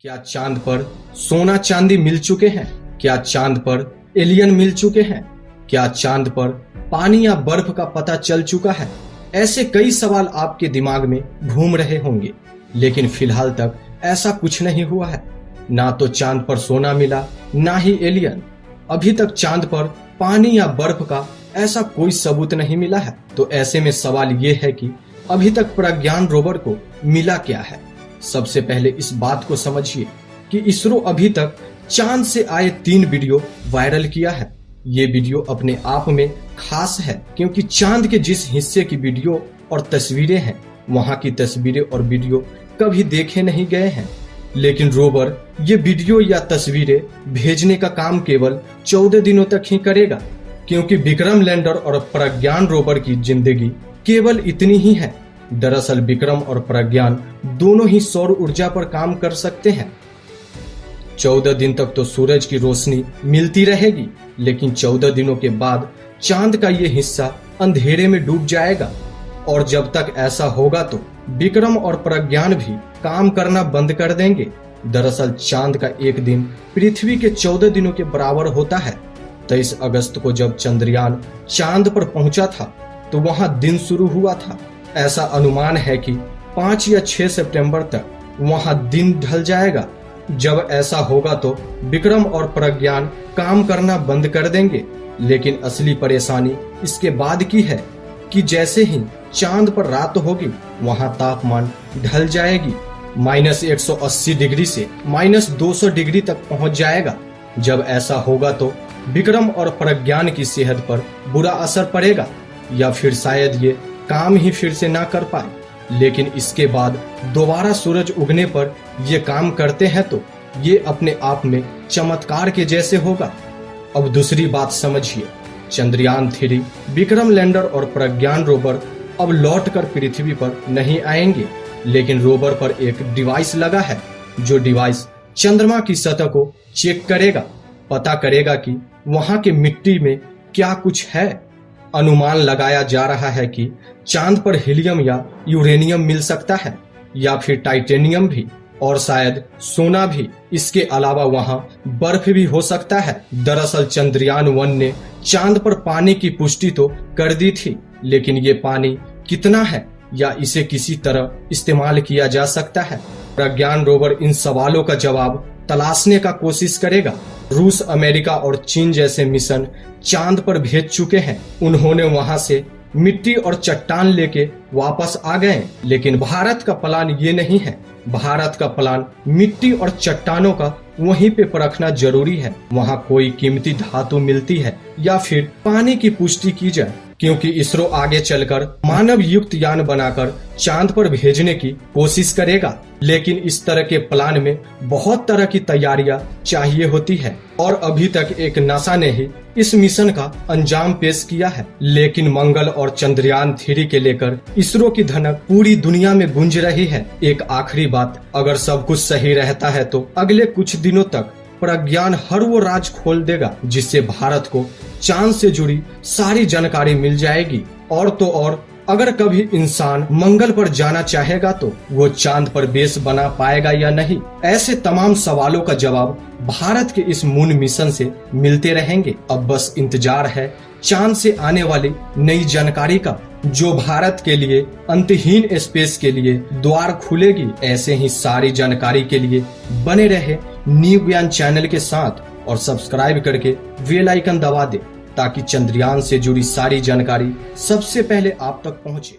क्या चांद पर सोना चांदी मिल चुके हैं? क्या चांद पर एलियन मिल चुके हैं? क्या चांद पर पानी या बर्फ का पता चल चुका है? ऐसे कई सवाल आपके दिमाग में घूम रहे होंगे, लेकिन फिलहाल तक ऐसा कुछ नहीं हुआ है। ना तो चांद पर सोना मिला, ना ही एलियन। अभी तक चांद पर पानी या बर्फ का ऐसा कोई सबूत नहीं मिला है। तो ऐसे में सवाल ये है कि अभी तक प्रज्ञान रोवर को मिला क्या है। सबसे पहले इस बात को समझिए कि इसरो अभी तक चांद से आए 3 वीडियो वायरल किया है। ये वीडियो अपने आप में खास है, क्योंकि चांद के जिस हिस्से की वीडियो और तस्वीरें हैं, वहां की तस्वीरें और वीडियो कभी देखे नहीं गए हैं। लेकिन रोवर ये वीडियो या तस्वीरें भेजने का काम केवल 14 दिनों तक ही करेगा, क्योंकि विक्रम लैंडर और प्रज्ञान रोवर की जिंदगी केवल इतनी ही है। दरअसल विक्रम और प्रज्ञान दोनों ही सौर ऊर्जा पर काम कर सकते हैं। 14 दिन तक तो सूरज की रोशनी मिलती रहेगी, लेकिन 14 दिनों के बाद चांद का ये हिस्सा अंधेरे में डूब जाएगा। और जब तक ऐसा होगा तो विक्रम और प्रज्ञान भी काम करना बंद कर देंगे। दरअसल चांद का एक दिन पृथ्वी के 14 दिनों के बराबर होता है। 23 अगस्त को जब चंद्रयान चांद पर पहुंचा था, तो वहां दिन शुरू हुआ था। ऐसा अनुमान है कि 5 या 6 सितंबर तक वहां दिन ढल जाएगा। जब ऐसा होगा तो विक्रम और प्रज्ञान काम करना बंद कर देंगे। लेकिन असली परेशानी इसके बाद की है कि जैसे ही चांद पर रात होगी, वहां तापमान ढल जाएगी। -180 डिग्री से -200 डिग्री तक पहुंच जाएगा। जब ऐसा होगा तो विक्रम और प्रज्ञान की सेहत पर बुरा असर पड़ेगा, या फिर शायद ये काम ही फिर से ना कर पाए। लेकिन इसके बाद दोबारा सूरज उगने पर ये काम करते हैं तो ये अपने आप में चमत्कार के जैसे होगा। अब दूसरी बात समझिए, चंद्रयान 3, विक्रम लैंडर और प्रज्ञान रोवर अब लौटकर पृथ्वी पर नहीं आएंगे, लेकिन रोवर पर एक डिवाइस लगा है। जो डिवाइस चंद्रमा की सतह को चेक करेगा, पता करेगा कि वहां के मिट्टी में क्या कुछ है। अनुमान लगाया जा रहा है कि चांद पर हीलियम या यूरेनियम मिल सकता है, या फिर टाइटेनियम भी, और शायद सोना भी। इसके अलावा वहां बर्फ भी हो सकता है। दरअसल चंद्रयान 1 ने चांद पर पानी की पुष्टि तो कर दी थी, लेकिन ये पानी कितना है या इसे किसी तरह इस्तेमाल किया जा सकता है, प्रज्ञान रोवर इन सवालों का जवाब तलाशने का कोशिश करेगा। रूस, अमेरिका और चीन जैसे मिशन चांद पर भेज चुके हैं। उन्होंने वहां से मिट्टी और चट्टान लेके वापस आ गए। लेकिन भारत का प्लान ये नहीं है। भारत का प्लान मिट्टी और चट्टानों का वहीं पे परखना जरूरी है। वहां कोई कीमती धातु मिलती है या फिर पानी की पुष्टि की जाए, क्योंकि इसरो आगे चलकर मानव युक्त यान बनाकर चांद पर भेजने की कोशिश करेगा। लेकिन इस तरह के प्लान में बहुत तरह की तैयारियां चाहिए होती है, और अभी तक एक नासा ने ही इस मिशन का अंजाम पेश किया है। लेकिन मंगल और चंद्रयान 3 के लेकर इसरो की धनक पूरी दुनिया में गूंज रही है। एक आखिरी बात, अगर सब कुछ सही रहता है तो अगले कुछ दिनों तक प्रज्ञान हर वो राज खोल देगा जिससे भारत को चांद से जुड़ी सारी जानकारी मिल जाएगी। और तो और, अगर कभी इंसान मंगल पर जाना चाहेगा तो वो चांद पर बेस बना पाएगा या नहीं। ऐसे तमाम सवालों का जवाब भारत के इस मून मिशन से मिलते रहेंगे। अब बस इंतजार है चांद से आने वाली नई जानकारी का, जो भारत के लिए अंतहीन स्पेस के लिए द्वार खुलेगी। ऐसे ही सारी जानकारी के लिए बने रहे न्यू ज्ञान चैनल के साथ, और सब्सक्राइब करके बेल आइकन दबा दे, ताकि चंद्रयान से जुड़ी सारी जानकारी सबसे पहले आप तक पहुंचे।